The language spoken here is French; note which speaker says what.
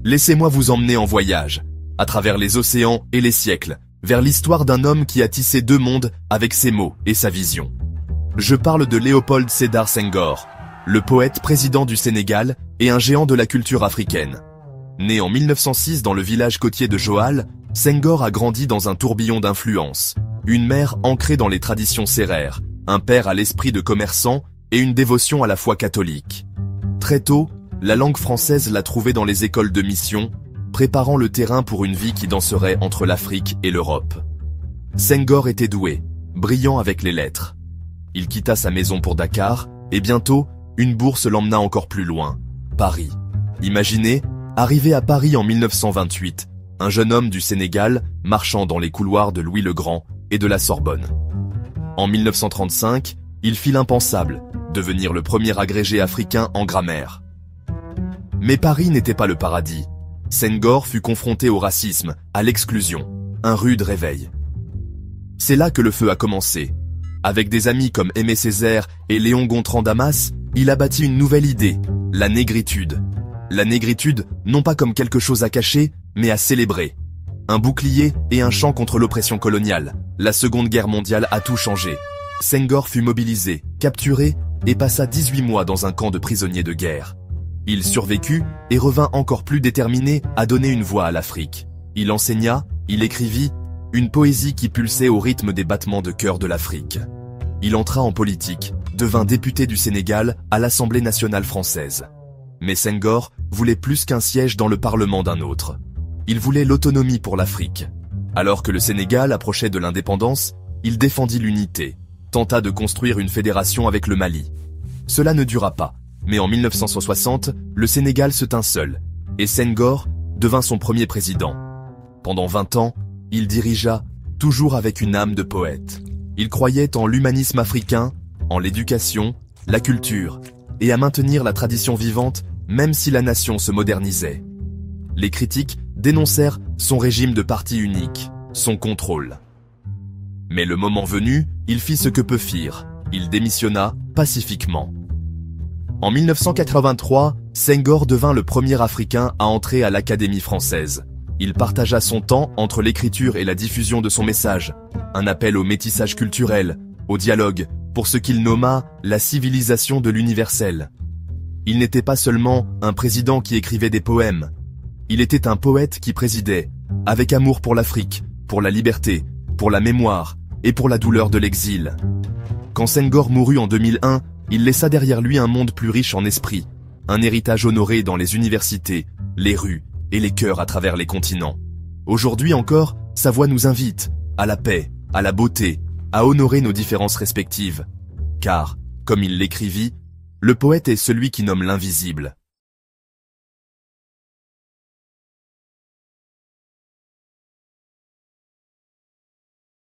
Speaker 1: Laissez-moi vous emmener en voyage, à travers les océans et les siècles, vers l'histoire d'un homme qui a tissé deux mondes avec ses mots et sa vision. Je parle de Léopold Sédar Senghor, le poète président du Sénégal et un géant de la culture africaine. Né en 1906 dans le village côtier de Joal, Senghor a grandi dans un tourbillon d'influence, une mère ancrée dans les traditions sérères, un père à l'esprit de commerçant et une dévotion à la foi catholique. Très tôt, la langue française l'a trouvé dans les écoles de mission, préparant le terrain pour une vie qui danserait entre l'Afrique et l'Europe. Senghor était doué, brillant avec les lettres. Il quitta sa maison pour Dakar, et bientôt, une bourse l'emmena encore plus loin, Paris. Imaginez, arrivé à Paris en 1928, un jeune homme du Sénégal marchant dans les couloirs de Louis le Grand et de la Sorbonne. En 1935, il fit l'impensable, devenir le premier agrégé africain en grammaire. Mais Paris n'était pas le paradis. Senghor fut confronté au racisme, à l'exclusion, un rude réveil. C'est là que le feu a commencé. Avec des amis comme Aimé Césaire et Léon Gontran Damas, il a bâti une nouvelle idée, la négritude. La négritude, non pas comme quelque chose à cacher, mais à célébrer. Un bouclier et un chant contre l'oppression coloniale. La Seconde Guerre mondiale a tout changé. Senghor fut mobilisé, capturé et passa 18 mois dans un camp de prisonniers de guerre. Il survécut et revint encore plus déterminé à donner une voix à l'Afrique. Il enseigna, il écrivit, une poésie qui pulsait au rythme des battements de cœur de l'Afrique. Il entra en politique, devint député du Sénégal à l'Assemblée nationale française. Mais Senghor voulait plus qu'un siège dans le Parlement d'un autre. Il voulait l'autonomie pour l'Afrique. Alors que le Sénégal approchait de l'indépendance, il défendit l'unité, tenta de construire une fédération avec le Mali. Cela ne dura pas, mais en 1960, le Sénégal se tint seul, et Senghor devint son premier président. Pendant 20 ans, il dirigea, toujours avec une âme de poète. Il croyait en l'humanisme africain, en l'éducation, la culture, et à maintenir la tradition vivante, même si la nation se modernisait. Les critiques dénoncèrent son régime de parti unique, son contrôle. Mais le moment venu, il fit ce que peu firent, il démissionna pacifiquement. En 1983, Senghor devint le premier Africain à entrer à l'Académie française. Il partagea son temps entre l'écriture et la diffusion de son message, un appel au métissage culturel, au dialogue, pour ce qu'il nomma la civilisation de l'universel. Il n'était pas seulement un président qui écrivait des poèmes, il était un poète qui présidait, avec amour pour l'Afrique, pour la liberté, pour la mémoire et pour la douleur de l'exil. Quand Senghor mourut en 2001, il laissa derrière lui un monde plus riche en esprit, un héritage honoré dans les universités, les rues et les cœurs à travers les continents. Aujourd'hui encore, sa voix nous invite à la paix, à la beauté, à honorer nos différences respectives. Car, comme il l'écrivit, le poète est celui qui nomme l'invisible.